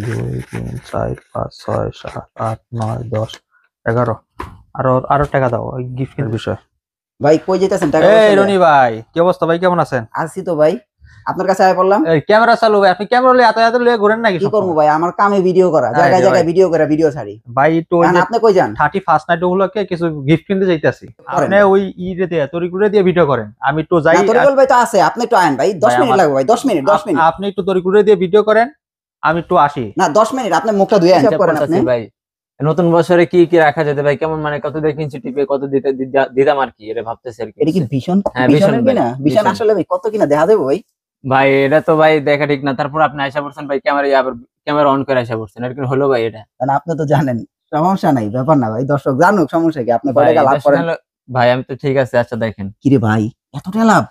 2 3 4 5 6 7 8 9 10 11 আরো টাকা দাও ওই গিফটের বিষয়। ভাই কই যেতেছেন? টাকা এই রনি ভাই, কি অবস্থা ভাই, কেমন আছেন? আছি তো ভাই, আপনার কাছে আয় পড়লাম। এই ক্যামেরা চালু ভাই, আপনি ক্যামেরা লয়ে এত লয়ে ঘুরেন নাকি? কি করবো ভাই, আমার কামে ভিডিও করা, জায়গায় জায়গায় ভিডিও করা, ভিডিও ছাড়ি ভাই। তো ওই যে আপনি কই যান? 31st নাইট গুলোকে কিছু গিফট কিনতে যাইতাছি, আপনি ওই ইরে দিয়ে তরিকুরে দিয়ে ভিডিও করেন, আমি একটু যাই। তরিকুল ভাই তো আছে, আপনি একটু আয়েন ভাই, 10 মিনিট লাগবে ভাই, 10 মিনিট 10 মিনিট। আপনি একটু তরিকুরে দিয়ে ভিডিও করেন, আমি একটু আসি। না 10 মিনিট, আপনি মুখটা ধুয়ে হিসাব করেন আপনি ভাই। নতুন বছরে কি কি রাখা যেতে ভাই, কেমন মানে কত দিয়ে কিনছি টিপে কত দিতাম আর কি, এটা ভাবতেছি আর কি। এটা কি ভীষণ? হ্যাঁ ভীষণ কিনা, ভীষণ আসলে ভাই কত কিনা দেখা দেবো ভাই? ভাই এটা তো ভাই দেখা ঠিক না, তারপর আপনি আশা করছেন ভাই ক্যামেরা অন করে আশা করছেন, এটা কি হলো ভাই? এটা আপনি তো জানেন, সমস্যা নাই, ব্যাপার না ভাই, দর্শক জানুক, সমস্যা কি? আপনি কয় টাকা লাভ করেন ভাই? আমি তো ঠিক আছে, আচ্ছা দেখেন। কি রে ভাই, এতটা লাভ?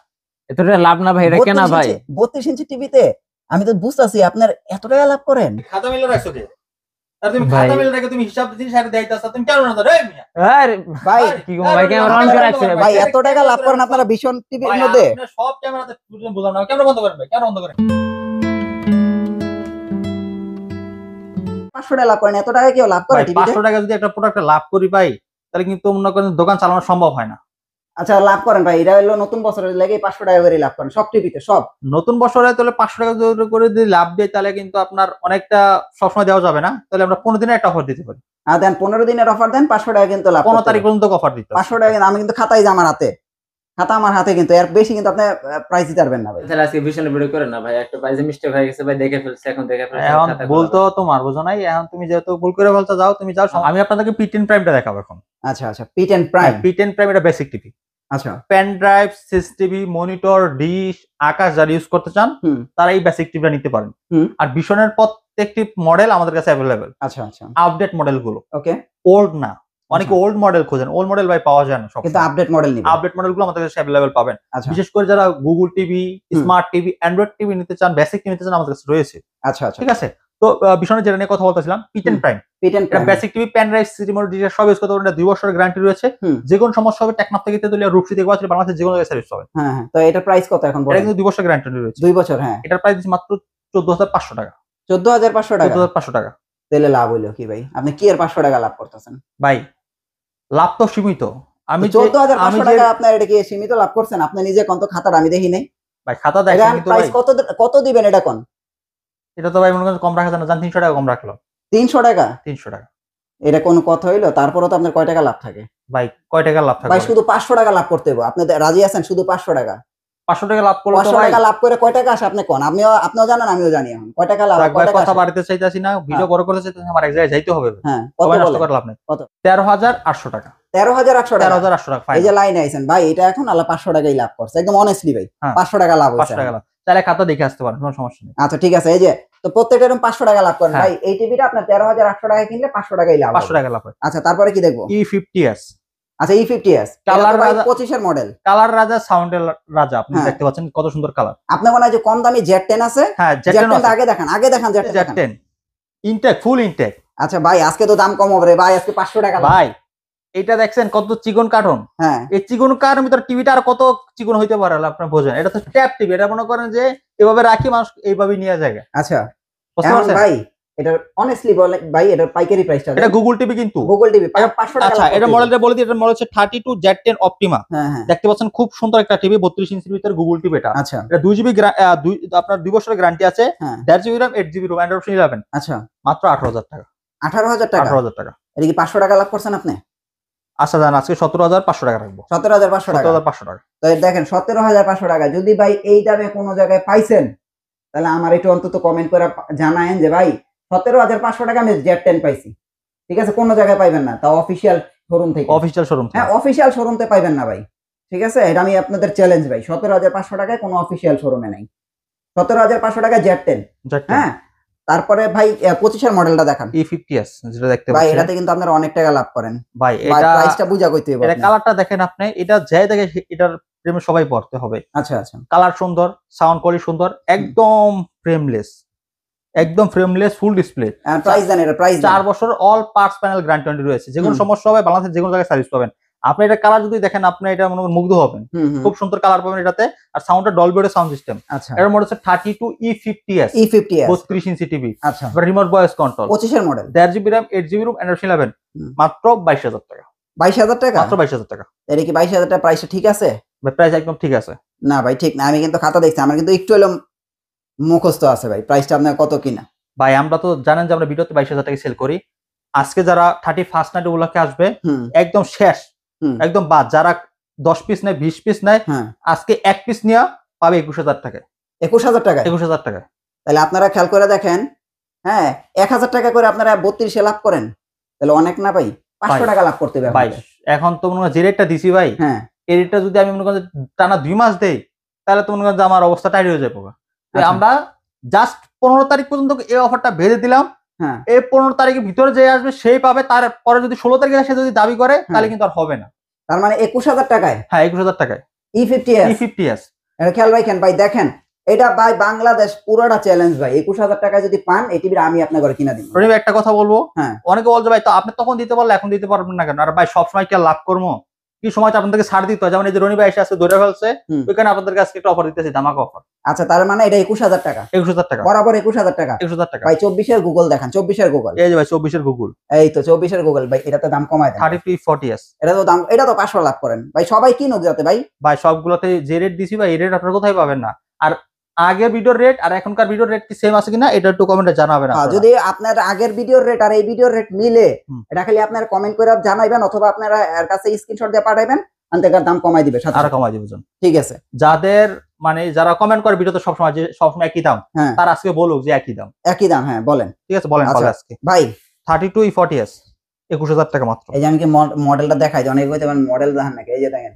এতটা লাভ না ভাই, এটা কেনা ভাই 32 ইঞ্চি টিভিতে আমি তো বুঝতাছি আপনার এত টাকা লাভ করেন। খাতা মিলে রাখছো কে? আর তুমি খাতা মিলে রেখে তুমি হিসাব দিন সাথে দেইতাছ, তুমি কেন না ধরে? এই মিয়া আরে ভাই কি গো ভাই, ক্যামেরা অন করে রাখছেন ভাই, এত টাকা লাভ করেন আপনারা ভীষণ টিভির মধ্যে? আপনি সব ক্যামেরাতে বুঝাও না, ক্যামেরা বন্ধ করেন ভাই, ক্যামেরা বন্ধ করেন। 500 টাকা লাভ করেন, এত টাকা কেউ লাভ করে টিভিতে? 500 টাকা যদি একটা প্রোডাক্টে লাভ করি ভাই, তাহলে কিন্তু মনে করেন দোকান চালানো সম্ভব হয় না। আচ্ছা লাভ করেন ভাই, এটা হলো নতুন বছরের লাগে 500 টাকা করে লাভ করেন সব টিভিতে, সব নতুন বছরে তাহলে 500 টাকা করে যদি লাভ দেয়, তাহলে কিন্তু আপনার অনেকটা সবসময় দেওয়া যাবে না, তাহলে আমরা 15 দিনের একটা অফার দিতে পারি। আর দেন 15 দিনের অফার দেন, 500 টাকা কিন্তু লাভ 15 তারিখ পর্যন্ত অফার দিতে 500 টাকা কিন্তু আমি কিন্তু খাতাই যে আমার হাতে, খাতা আমার হাতে, কিন্তু এর বেশি কিন্তু আপনি প্রাইস দিতে পারবেন না ভাই। তাহলে আজকে ভীষণ ভিডিও করেন না ভাই, একটা প্রাইজে মিস্টেক হয়ে গেছে ভাই, দেখে ফেলছি, এখন দেখে ফেলছি। এখন বলতো তোমার বুঝো নাই, এখন তুমি যেহেতু ভুল করে বলতে যাও, তুমি যাও। আমি আপনাদেরকে P10 প্রাইমটা দেখাবো এখন। আচ্ছা আচ্ছা, P10 প্রাইম। P10 প্রাইম এটা বেসিক টিভি। আচ্ছা, pen drive, CCTV, monitor, dish, Akash use ইউজ করতে চান তারা এই বেসিক টিভিটা নিতে পারেন। আর ভীষণের প্রত্যেকটি মডেল আমাদের কাছে अवेलेबल। আচ্ছা আচ্ছা, আপডেট মডেল গুলো, ওকে, ওল্ড না। অনেকে ওল্ড মডেল খোঁজেন, ওল্ড মডেল ভাই পাওয়া যায় না সব, কিন্তু আপডেট মডেল নিবেন। আপডেট মডেলগুলো আমাদের কাছে अवेलेबल পাবেন। আচ্ছা, বিশেষ করে যারা Google TV, smart TV, Android TV নিতে চান, বেসিক টিভি নিতে চান, আমাদের কাছে রয়েছে। আচ্ছা আচ্ছা, ঠিক আছে। তো ভীষণের যেটা নিয়ে কথা বলতেছিলাম, P10 প্রাইম। P10 এটা basic TV, pen drive, CD monitor, dish সব ইউজ করতে পারবেন। 2 বছরের গ্যারান্টি রয়েছে। যে কোনো সমস্যা হবে টেকনাফ থেকে তেতুলিয়া, রূপসী থেকে বাজার, বাংলাদেশের যে কোনো জায়গায় সার্ভিস পাবে। হ্যাঁ হ্যাঁ, তো এটার প্রাইস কত এখন বলেন? এটা কিন্তু 2 বছরের গ্যারান্টি রয়েছে। 2 বছর, হ্যাঁ। এটার প্রাইস মাত্র 14500 টাকা। 14500 টাকা? 14500 টাকা। তাহলে লাভ হইলো কি ভাই? আপনি কি এর 500 টাকা লাভ করতেছেন ভাই? লাভ তো সীমিত। আমি 14500 টাকা আপনার এটা কি সীমিত লাভ করছেন? আপনি নিজে কোন তো খাতাটা আমি দেখি নাই ভাই, খাতা দেখেন কিন্তু প্রাইস কত দিবেন এটা কোন? এটা তো ভাই মনে করেন কম রাখা যায় না, জান 300 টাকা কম রাখলো। 300 টাকা? 300 টাকা। এটা কোন কথা হইলো? তারপরও তো আপনার কয় টাকা লাভ থাকে ভাই? কয় টাকা লাভ থাকে ভাই? শুধু 500 টাকা লাভ করতে হবে, আপনি রাজি আছেন? শুধু 500 টাকা? 500 টাকা লাভ করলে তো 500 ভাই টাকা লাভ করে কয় টাকা আসে আপনি কোন? আপনিও জানেন, আমিও জানি। এখন কয় টাকা লাভ, কয় টাকা কথা বাড়িতে চাইতাছি না, ভিডিও বড় করতে চাইতাছি, আমার এক জায়গায় যাইতে হবে। হ্যাঁ, কত নষ্ট করে লাভ নাই। কত? 13800 টাকা। 13800 টাকা? 13800 টাকা। এই যে লাইনে আইছেন ভাই, এটা এখন আলা 500 টাকাই লাভ করছে, একদম অনেস্টলি ভাই। 500 টাকা লাভ হইছে। 500 টাকা লাভ। তাহলে খাতা দেখে আসতে পারেন, কোনো সমস্যা নেই। আচ্ছা ঠিক আছে, এই যে তো প্রত্যেকটা এরকম 500 টাকা লাভ করেন ভাই। এই টিভিটা আপনার 13800 টাকা কিনলে 500 টাকাই লাভ, 500 টাকা লাভ হয়। আচ্ছা তারপরে কি দেখবো? E50s। আচ্ছা, E50s কালার ভাই রাজা, 25 এর মডেল, কালার রাজা, সাউন্ডের রাজা। আপনি দেখতে পাচ্ছেন কত সুন্দর কালার। আপনি মনে হয় যে কম দামি Z10 আছে? হ্যাঁ, Z10 আগে দেখান, Z10 ইনটেক, ফুল ইনটেক। আচ্ছা ভাই, আজকে তো দাম কম হবে রে ভাই, আজকে 500 টাকা ভাই। এটা দেখছেন কত চিকন কার্টন? হ্যাঁ, এই চিকন কার্টনের ভিতর টিভিটা আর কত চিকন হইতে পারে আপনারা বোঝেন। এটা তো ট্যাপ টিভি, এটা মনে করেন যে এভাবে রাখি মানুষ এইভাবে নিয়ে যায়। আচ্ছা ভাই, এটা অনেস্টলি বলে ভাই, এটা পাইকারি প্রাইসটা? এটা গুগল টিভি, কিন্তু গুগল টিভি 500 টাকা। আচ্ছা, এটা মডেলটা বলে দিই, এটা মডেল হচ্ছে 32 Z10 অপটিমা। দেখতে পাচ্ছেন খুব সুন্দর একটা টিভি, 32 ইঞ্চির ভিতরে গুগল টিভি। এটা আচ্ছা, এটা 2 জিবি, আপনার 2 বছরের গ্যারান্টি আছে। 1.5 GB RAM, 8 GB ROM, Android 11। আচ্ছা, মাত্র 18000 টাকা। 18000 টাকা? 18000 টাকা। এটা কি 500 টাকা লাভ করছেন আপনি? আচ্ছা জান, আজকে 17500 টাকা রাখবো। 17500 টাকা? 17500 টাকা। তো দেখেন 17500 টাকা যদি ভাই এই দামে কোনো জায়গায় পাইছেন, তাহলে আমার একটু অন্তত কমেন্ট করে জানায়েন যে ভাই 17500 টাকা আমি Z10 পাইছি। ঠিক আছে, কোনো জায়গায় পাইবেন না, তাও অফিশিয়াল শোরুম থেকে। Official showroom? হ্যাঁ, অফিশিয়াল শোরুমতে পাইবেন না ভাই। ঠিক আছে, এটা আমি আপনাদের চ্যালেঞ্জ ভাই, 17500 টাকায় কোনো অফিশিয়াল শোরুমে নাই। 17500 টাকা Z10। হ্যাঁ, তারপরে ভাই 25 এর মডেলটা দেখান। E50s যেটা দেখতে পাচ্ছেন ভাই, এটাতে কিন্তু আপনারা অনেক টাকা লাভ করেন ভাই। এটা প্রাইসটা বুঝা কইতে হবে। এটা কালারটা দেখেন আপনি, এটা যাই দেখে এটার প্রেমে সবাই পড়তে হবে। আচ্ছা আচ্ছা, কালার সুন্দর, সাউন্ড কোয়ালিটি সুন্দর, একদম ফ্রেমলেস, ফুল ডিসপ্লে। প্রাইস জানেন? এটা প্রাইস 4 বছর অল পার্টস প্যানেল গ্যারান্টি রয়েছে। যে কোনো সমস্যা হবে বাংলাদেশের যে কোনো জায়গায় সার্ভিস পাবেন। আপনি এটা কালার যদি দেখেন আপনি এটা মনে করেন মুগ্ধ হবেন। খুব সুন্দর কালার পাবেন এটাতে। আর সাউন্ডটা ডলবি অডিও সাউন্ড সিস্টেম। আচ্ছা, এর মডেল হচ্ছে 32E50s 32 ইঞ্চি টিভি। আচ্ছা, রিমোট ভয়েস কন্ট্রোল, 25 এর model, 1.5 GB RAM 8 GB ROM Android 11, মাত্র 22,000 টাকা। 22,000 টাকা, মাত্র 22,000 টাকা। এটা কি 22,000 টাকা প্রাইসটা ঠিক আছে? ভাই প্রাইস একদম ঠিক আছে। না ভাই ঠিক না, আমি কিন্তু খাতা দেখছি, আমার কিন্তু একটু হলো মুখস্থ আছে ভাই। প্রাইসটা আপনার কত কিনা? ভাই আমরা তো জানেন যে আমরা ভিডিওতে 22,000 টাকা সেল করি। আজকে যারা 31st নাইট ওগুলোকে আসবে একদম শেষ, একদম বাদ। যারা 10 পিস নেয় 20 পিস নেয়, আজকে 1 পিস নিয়ে পাবে 21,000 টাকায়। 21,000 টাকা? 21,000 টাকায়। তাহলে আপনারা খেয়াল করে দেখেন, হ্যাঁ 1,000 টাকা করে আপনারা 32 লাভ করেন, তাহলে অনেক না ভাই? 500 টাকা লাভ করতে হবে ভাই। এখন তো মনে হয় যে রেটটা দিছি ভাই, হ্যাঁ এই রেটটা যদি আমি মনে করি টানা 2 মাস দেই, তাহলে তো মনে করেন যে আমার অবস্থা টাইট হয়ে যাবে। আমরা জাস্ট 15 তারিখ পর্যন্ত এই অফারটা বেঁধে দিলাম। এই 15 তারিখের ভিতরে যে আসবে সেই পাবে। তারপরে যদি 16 তারিখে সে যদি দাবি করে তাহলে কিন্তু আর হবে না। তার মানে 21,000 টাকায়? হ্যাঁ 21,000 টাকায় E50s। এটা খেয়াল রাখেন ভাই, দেখেন এটা ভাই বাংলাদেশ পুরোটা চ্যালেঞ্জ ভাই। 21,000 টাকায় যদি পান এই টিভিটা আমি আপনার ঘরে কিনা দিব। একটা কথা বলবো, অনেকে বলছে ভাই তো আপনি তখন দিতে পারলে এখন দিতে পারবেন না কেন? আর ভাই সবসময় কি লাভ করবো? কি সময় আপনাদেরকে ছাড় দিতে হয়। যেমন এই যে রনি ভাই এসে আছে ধরে ফেলছে, ওইখানে আপনাদের কাছে একটা অফার দিতেছি, ধামাকা অফার। আচ্ছা, তার মানে এটা 21,000 টাকা? 21,000 টাকা বরাবর 21,000 টাকা। 21,000 টাকা ভাই 24 এর গুগল দেখান, 24 এর গুগল। এই যে ভাই 24 এর গুগল, এই তো 24 এর গুগল ভাই। এটা তো দাম কমায় দেন। 32E40s। এটা তো দাম, এটা তো 500 লাভ করেন ভাই। সবাই কিনুক যাতে ভাই। ভাই সবগুলোতে যে রেট দিছি ভাই এই রেট আপনারা কোথায় পাবেন না। আর আগের ভিডিওর রেট আর এখনকার ভিডিওর রেট কি সেম আছে কিনা এটা একটু কমেন্টে জানাবেন। যদি আপনার আগের ভিডিওর রেট আর এই ভিডিওর রেট মিলে, এটা খালি আপনারা কমেন্ট করে জানাইবেন, অথবা আপনারা এর কাছে স্ক্রিনশট দিয়ে পাঠাইবেন, আনতেকার দাম কমাই দিবে, আরো কমাই দিবে। ঠিক আছে। যাদের মানে যারা কমেন্ট করে ভিডিওতে সবসময় যে সবসময় একই দাম, তার আজকে বলুক যে একই দাম। একই দাম, হ্যাঁ বলেন। ঠিক আছে বলেন আজকে ভাই 32E40s 21,000 টাকা মাত্র। এই যে আমি কি মডেলটা দেখাই, অনেক হইতে পারেন মডেল দেখেন নাকি। এই যে দেখেন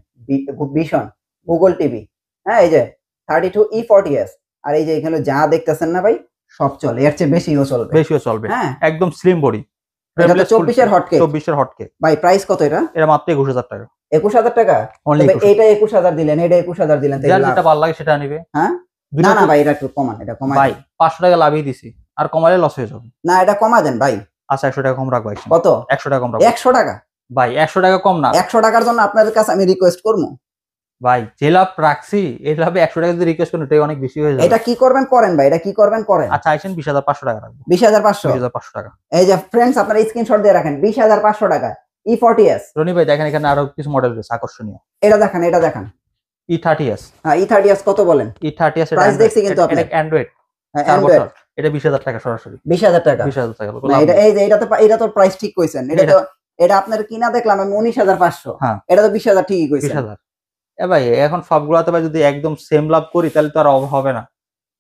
ভিশন গুগল টিভি, হ্যাঁ এই যে 32E40s। আর এই যে এখানে যা দেখতেছেন না ভাই, সব চলে, এর চেয়ে বেশিও চলবে। হ্যাঁ একদম স্লিম বডি। এটা 24 এর হটকেক। 24 এর হটকেক ভাই। প্রাইস কত এটা? এটা মাত্র 21,000 টাকা। 21,000 টাকা? এটা 21,000 দিলেন, এটা 21,000 দিলেন, তাহলে যেটা ভালো লাগে সেটা নিবে। হ্যাঁ না না ভাই, এটা একটু কমান, এটা কমাই ভাই। 500 টাকা লাভই দিছি, আর কমালে লস হয়ে যাবে। না এটা কমা দেন ভাই। আচ্ছা 100 টাকা কম রাখবো। কত? 100 টাকা কম রাখবো। 100 টাকা ভাই? 100 টাকা কম না। 100 টাকার জন্য আপনাদের কাছে আমি রিকোয়েস্ট করবো ভাই, যে লাভ রাখছি এই লাভে 100 টাকা যদি রিকোয়েস্ট করেন এটাই অনেক বেশি হয়ে যাবে। এটা কি করবেন করেন ভাই, এটা কি করবেন করেন। আচ্ছা আইছেন 20,500 টাকা রাখবো। 20,500 টাকা। এই যে ফ্রেন্ডস আপনারা স্ক্রিনশট দিয়ে রাখেন, 20,500 টাকা E40s। রনি ভাই দেখেন এখানে আরো কিছু মডেল রয়েছে আকর্ষণীয়। এটা দেখেন, এটা দেখেন E30s। হ্যাঁ E30s কত বলেন? E30s এর প্রাইস দেখছি কিন্তু আপনি। এটা অ্যান্ড্রয়েড। হ্যাঁ অ্যান্ড্রয়েড। এটা 20,000 টাকা সরাসরি। 20,000 টাকা? 20,000 টাকা। না এটা এই যে এটা তো প্রাইস ঠিক কইছেন। এটা আপনার কিনা দেখলাম আমি 19,500। হ্যাঁ এটা তো 20,000 ঠিকই কইছেন। 20,000 ভাই। এখন সবগুলোতে ভাই যদি একদম সেম লাভ করি তাহলে তো আর হবে না।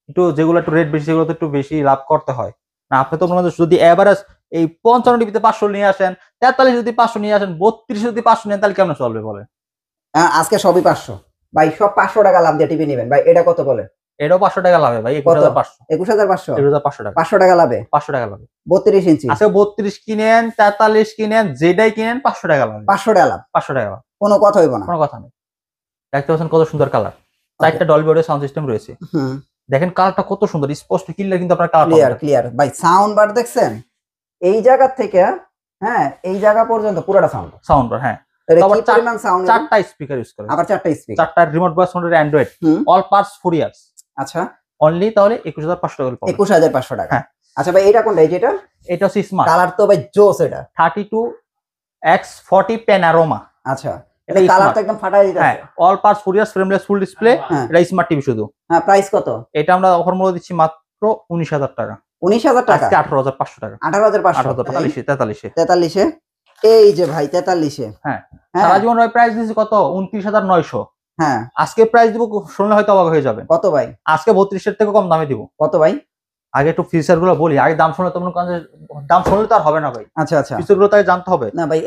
একটু যেগুলো একটু রেট বেশি সেগুলো তো একটু বেশি লাভ করতে হয় না। আপনি তো মনে হয় যদি এভারেজ এই 55 টিভিতে 500 নিয়ে আসেন, 43 যদি 500 নিয়ে আসেন, 32 যদি 500 নেন, তাহলে কেমন চলবে বলে? আজকে সবই 500 ভাই, সব 500 টাকা লাভ দিয়ে টিভি নেবেন ভাই। এটা কত বলে? এটাও 500 টাকা লাভে ভাই। 21,500। 21,500? 21,500 টাকা। 500 টাকা লাভে? 500 টাকা লাভে। 32 ইঞ্চি আজকে 32 কিনেন, 43 কিনেন, যেটাই কিনেন 500 টাকা লাভ। 500 টাকা লাভ। 500 টাকা লাভ। কোনো কথা হইব না। কোনো কথা নেই। দেখতে পাচ্ছেন কত সুন্দর কালার। চারটা ডলবি অডিও সাউন্ড সিস্টেম রয়েছে। দেখেন কালারটা কত সুন্দর, স্পষ্ট ক্লিয়ার, কিন্তু আপনার কালার ক্লিয়ার ভাই। সাউন্ড বার দেখছেন এই জায়গা থেকে, হ্যাঁ এই জায়গা পর্যন্ত পুরোটা সাউন্ড বার। হ্যাঁ চারটা স্পিকার ইউজ করে, আবার চারটা স্পিকার, চারটা remote voice control Android, all parts 4 years. আচ্ছা অনলি তাহলে 21,500 টাকা পাবেন। 21,500 টাকা। হ্যাঁ আচ্ছা ভাই এটা কোনটা? যেটা এটা হচ্ছে স্মার্ট কালার তো ভাই জোস। এটা 32X40 প্যানোরামা। আচ্ছা এটা কালারটা একদম ফাটাই দিতেছে। হ্যাঁ all parts 4 years, frameless full display. এটা স্মার্ট টিভি শুধু। হ্যাঁ প্রাইস কত? এটা আমরা অফার মূল্য দিচ্ছি মাত্র 19,000 টাকা। 19,000 টাকা? আজকে 18,500 টাকা। 18,500। 43 এই যে ভাই 43 হ্যাঁ সারা জীবন ভাই প্রাইস দিছি কত? 29,900। হ্যাঁ আজকে প্রাইস দিব, শুনলে হয়তো অবাক হয়ে যাবেন। কত ভাই? আজকে 32 এর থেকে কম দামে দিব। কত ভাই? আগে একটু ফিচার গুলো বলি। আগে দাম শুনলে তো মনে করেন দাম শুনলে তো আর হবে না ভাই। আচ্ছা আচ্ছা ফিচার গুলো তাই জানতে হবে না ভাই।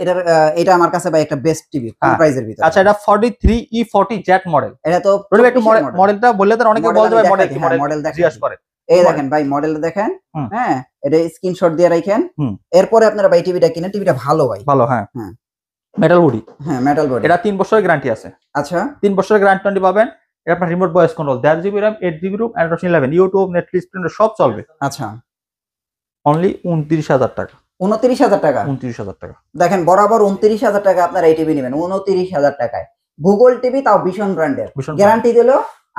এটা আমার কাছে ভাই একটা বেস্ট টিভি কম প্রাইসের ভিতরে। আচ্ছা এটা 43E40Z মডেল। এটা তো একটু মডেলটা বললে তো অনেকে বলবে ভাই মডেল কি মডেল জিজ্ঞাসা করে। এই দেখেন ভাই মডেলটা দেখেন। হ্যাঁ এটা স্ক্রিনশট দিয়ে রাখেন। এরপরে আপনারা ভাই টিভিটা কিনেন। টিভিটা ভালো ভাই, ভালো। হ্যাঁ হ্যাঁ মেটাল বডি। হ্যাঁ মেটাল বডি। এটা 3 বছরের গ্যারান্টি আছে। আচ্ছা 3 বছরের গ্যারান্টি পাবেন। এটা আপনার remote voice control, 1.5 GB RAM, 8 GB ROM, Android 11, YouTube, Netflix, সব চলবে। আচ্ছা অনলি 29,000 টাকা। 29,000 টাকা। 29,000 টাকা। দেখেন বরাবর 29,000 টাকা আপনারা এই টিভি নেবেন 29,000 টাকায়। গুগল টিভি, তাও ভীষণ ব্র্যান্ডের, গ্যারান্টি দিল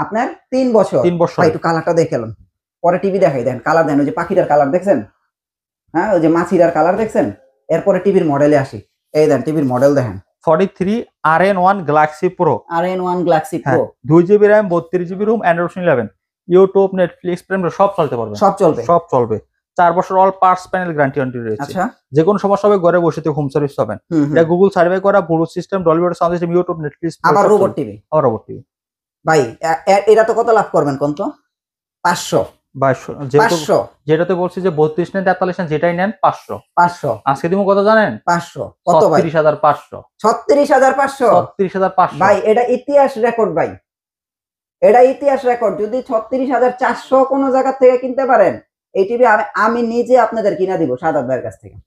আপনার 3 বছর। 3 বছর। ভাই একটু কালারটা দেখেন, পরে টিভি দেখাই, দেন কালার দেন, ওই যে পাখিটার কালার দেখছেন, হ্যাঁ ওই যে মাছিরার কালার দেখছেন। এরপরে টিভির মডেলে আসি, এই দেন টিভির মডেল দেখেন, 43 RN1 Galaxy Pro, RN1 Galaxy Pro, 2GB RAM, 32GB ROM, Android 11, YouTube, Netflix, prime সব চলতে পারবে, সব চলবে, সব চলবে। 4 বছর অল পার্টস প্যানেল গ্যারান্টি রয়েছে। আচ্ছা, যে কোনো সমস্যা হবে ঘরে বসে হোম সার্ভিস পাবেন। এটা গুগল সার্ভে করা, Bluetooth system, Dolby audio sound system, YouTube, Netflix, আবার রোবট টিভি, আবার রোবট টিভি। ভাই এটা তো কত লাভ করবেন কোন তো? 500, যেটাতে বলছি যে 32 নেন 43 নেন যেটাই নেন 500 আজকে দিব কত জানেন? 500 কত ভাই? 36,500। 36,500, 36,500 ভাই এটা ইতিহাস রেকর্ড ভাই, এটা ইতিহাস রেকর্ড। যদি 36,400 কোন জায়গা থেকে কিনতে পারেন এই টিভি, আমি নিজে আপনাদের কিনা দিব সাদাত ভাইয়ের কাছ থেকে,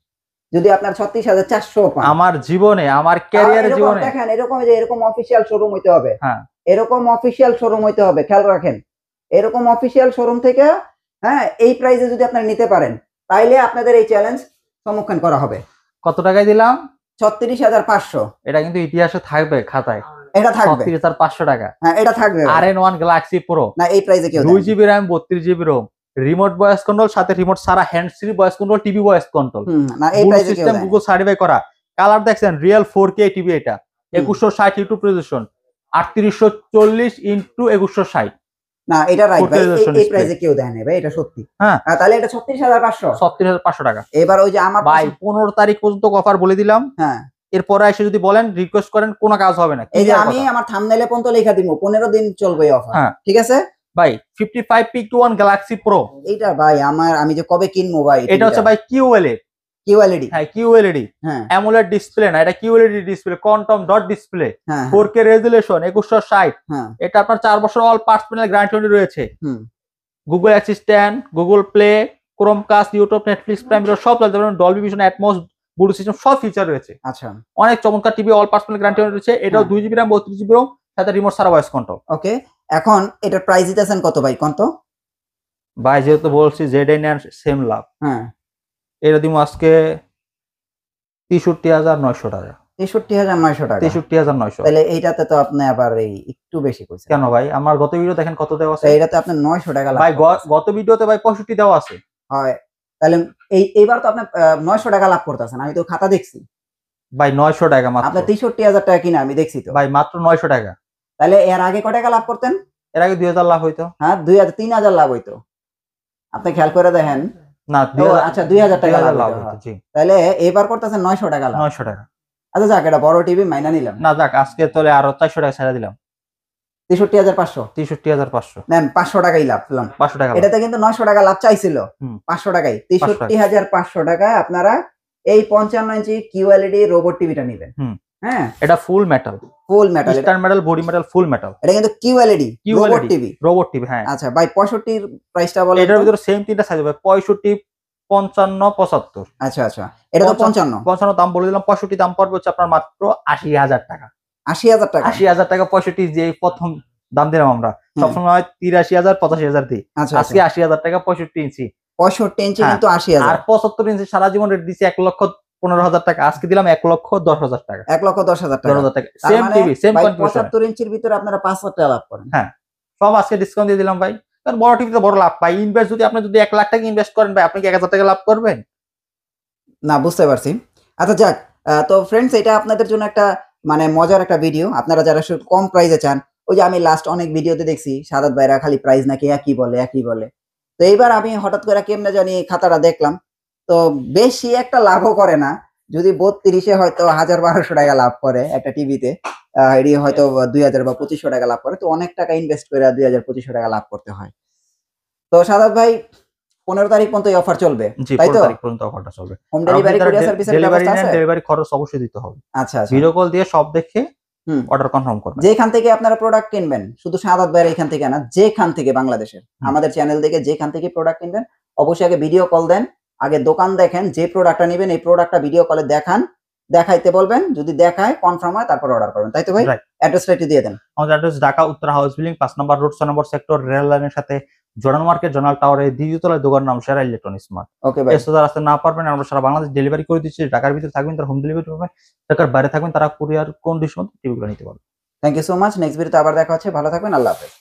যদি আপনার 36,400 পান। আমার জীবনে, আমার ক্যারিয়ারের জীবনে দেখেন এরকম যে এরকম অফিশিয়াল শোরুম হইতে হবে, হ্যাঁ এরকম অফিশিয়াল শোরুম হইতে হবে, খেয়াল রাখেন এরকম অফিশিয়াল শোরুম থেকে, হ্যাঁ এই প্রাইসে যদি আপনারা নিতে পারেন তাইলে আপনাদের এই চ্যালেঞ্জ সম্মুখীন করা হবে। কত টাকায় দিলাম? 36,500। এটা কিন্তু ইতিহাসে থাকবে খাতায়, এটা থাকবে 36,500 টাকা। হ্যাঁ এটা থাকবে। RN1 Galaxy Pro, না এই প্রাইসে কেউ 2GB RAM, 32GB ROM, remote voice control, সাথে রিমোট ছাড়া hand free voice control, TV voice control, না এই প্রাইসে কেউ সিস্টেম গুগল সার্টিফাই করা। কালার দেখছেন রিয়েল 4K টিভি, এটা 2160 ইউটিউব রেজোলিউশন, 3840 ইনটু 2160। না এটা রাইট ভাই, এই প্রাইসে কেউ দেয় না ভাই, এটা সত্যি। হ্যাঁ তাহলে এটা 36,500, 36,500 টাকা। এবার ওই যে আমার ভাই 15 তারিখ পর্যন্ত অফার বলে দিলাম। হ্যাঁ এরপরে এসে যদি বলেন রিকোয়েস্ট করেন কোনো কাজ হবে না। এই যে আমি আমার থাম্বনেলে পর্যন্ত লেখা দিব 15 দিন চলবে এই অফার, ঠিক আছে ভাই? 55P1 Galaxy Pro, এইটা ভাই আমি যে কবে কিনবো ভাই, এটা হচ্ছে ভাই QLED, হ্যাঁ QLED, অ্যামোলেড ডিসপ্লে না, এটা QLED display, quantum dot display, 4K resolution, 2160। এটা আপনার 4 বছর অল পার্টস প্যানেল গ্যারান্টি রয়েছে। Google assistant, Google play, Chromecast, YouTube, Netflix, prime সব চলতে পারবেন, Dolby vision, atoms, Bluetooth system সব ফিচার রয়েছে। আচ্ছা অনেক চমৎকার TV, all parts panel guarantee রয়েছে। এটাও 2GB RAM, 32GB ROM, সাথে রিমোট ছাড়া ভয়েস কন্ট্রোল। ওকে, এখন এটার প্রাইস দিতেছেন কত ভাই কত? ভাই যেহেতু বলছি জেডাই নেন সেম লাভ, হ্যাঁ এটা দিব আজকে 63,900 টাকা। 63,900 টাকা, 63,900। তাহলে এইটাতে তো আপনি আবার এই একটু বেশি কইছেন। কেন ভাই? আমার গত ভিডিও দেখেন কত দেওয়া আছে। এইটাতে আপনি 900 টাকা লাভ। ভাই গত ভিডিওতে ভাই 65 দেওয়া আছে। হয় তাহলে এইবার তো আপনি 900 টাকা লাভ করতেছেন, আমি তো খাতা দেখছি ভাই 900 টাকা মাত্র। আপনি 63,000 টাকা কিনা আমি দেখছি তো ভাই মাত্র 900 টাকা। তাহলে এর আগে কত টাকা লাভ করতেন? এর আগে 2000 লাভ হইতো। হ্যাঁ 2000 3000 লাভ হইতো, আপনি খেয়াল করে দেখেন। না আচ্ছা 2000 টাকা লাভ হইতো। জি তাহলে এবার করতেছেন 900 টাকা লাভ। 900 টাকা। আচ্ছা যাক, এটা বড় টিভি মাইনা নিলাম। না যাক, আজকে তাহলে আরো 400 টাকা ছেড়ে দিলাম। 63,500, 63,500 নেন 500 টাকাই লাভ পেলাম। 500 টাকা। এটাতে কিন্তু 900 টাকা লাভ চাইছিল, 500 টাকাই 63,500 টাকায় আপনারা এই 55 ইঞ্চি QLED রোবট টিভিটা নেবেন। হ্যাঁ এটা ফুল metal, star metal, body metal, ফুল মেটাল। এটা কিন্তু QLED রোবট টিভি। হ্যাঁ আচ্ছা ভাই 65 এর প্রাইসটা বলেন। এটার ভিতরে সেম তিনটা সাইজ হবে, 65, 55, 75। আচ্ছা আচ্ছা, এটা তো 55 দাম বলে দিলাম। 65 দাম পড়বে হচ্ছে আপনার মাত্র 80,000 টাকা। 80,000 টাকা, 80,000 টাকা। 65 যে প্রথম দাম দিলাম আমরা, সবসময় 83,000, 85,000 দিই। আজকে 80,000 টাকা 65 ইঞ্চি। 65 ইঞ্চি কিন্তু 80,000। আর 75 ইঞ্চি সারা জীবন রেট দিছি 1,15,000 টাকা, আজকে দিলাম 1,10,000 টাকা। 1,10,000 টাকা। Same TV, same configuration. 75 ইঞ্চির ভিতরে আপনারা 5,000 টাকা লাভ করেন। হ্যাঁ সব আজকে ডিসকাউন্ট দিয়ে দিলাম ভাই, কারণ বড় টিভিতে বড় লাভ পাই। ইনভেস্ট যদি আপনি 1 লাখ টাকা ইনভেস্ট করেন ভাই, আপনি কি 1,000 টাকা লাভ করবেন? না বুঝতে পারছি। আচ্ছা যাক, তো ফ্রেন্ডস এটা আপনাদের জন্য একটা মানে মজার একটা ভিডিও। আপনারা যারা কম প্রাইসে চান, ওই যে আমি লাস্ট অনেক ভিডিওতে দেখছি সাদাত ভাইরা খালি প্রাইস নাকি একই বলে। তো এইবার আমি হঠাৎ করে কেমনে জানি খাতাটা দেখলাম, তো বেশি একটা লাভও করে না। যদি 32-এ হয়তো 1,000-1,200 টাকা লাভ করে একটা টিভিতে, এটি হয়তো 2,000 বা 2,500 টাকা লাভ করে, তো অনেক টাকা ইনভেস্ট করে 2,000-2,500 টাকা লাভ করতে হয়। তো সাদাত ভাই 15 তারিখ পর্যন্ত এই অফার চলবে, তাই তো? 15 তারিখ পর্যন্ত অফারটা চলবে। হোম ডেলিভারি, কুরিয়ার সার্ভিসের ব্যবস্থা আছে? ডেলিভারি খরচ অবশ্যই দিতে হবে। আচ্ছা ভিডিও কল দিয়ে সব দেখে অর্ডার কনফার্ম করবেন। যেখান থেকে আপনারা প্রোডাক্ট কিনবেন, শুধু সাদাত ভাইয়ের এখান থেকে না, যেখান থেকে বাংলাদেশের আমাদের চ্যানেল থেকে যেখান থেকে প্রোডাক্ট কিনবেন, অবশ্যই আগে ভিডিও কল দেন, আগে দোকান দেখেন, যে প্রোডাক্টটা নেবেন এই প্রোডাক্টটা ভিডিও কলে দেখাইতে বলবেন, যদি দেখায় কনফার্ম হয় তারপর অর্ডার করবেন, তাই তো ভাই? অ্যাড্রেসটা একটু দিয়ে দেন। আমাদের address Dhaka Uttara house building 5 নম্বর রোড, 6 নম্বর সেক্টর, রেল লাইনের সাথে জর্ডান মার্কেট, জর্নাল টাওয়ারের দ্বিতীয় তলায় দোকান, নাম সেরা ইলেকট্রনিক্স স্মার্ট। ওকে ভাই, এসে যারা আসতে না পারবেন, আমরা সারা বাংলাদেশ ডেলিভারি করে দিচ্ছি। ঢাকার ভিতরে থাকবেন তারা হোম ডেলিভারি পাবেন, ঢাকার বাইরে থাকবেন তারা কুরিয়ার কন্ডিশন টিভিগুলো নিতে পারবে। Thank you so much. Next ভিডিওতে আবার দেখা হচ্ছে, ভালো থাকবেন, আল্লাহ হাফেজ।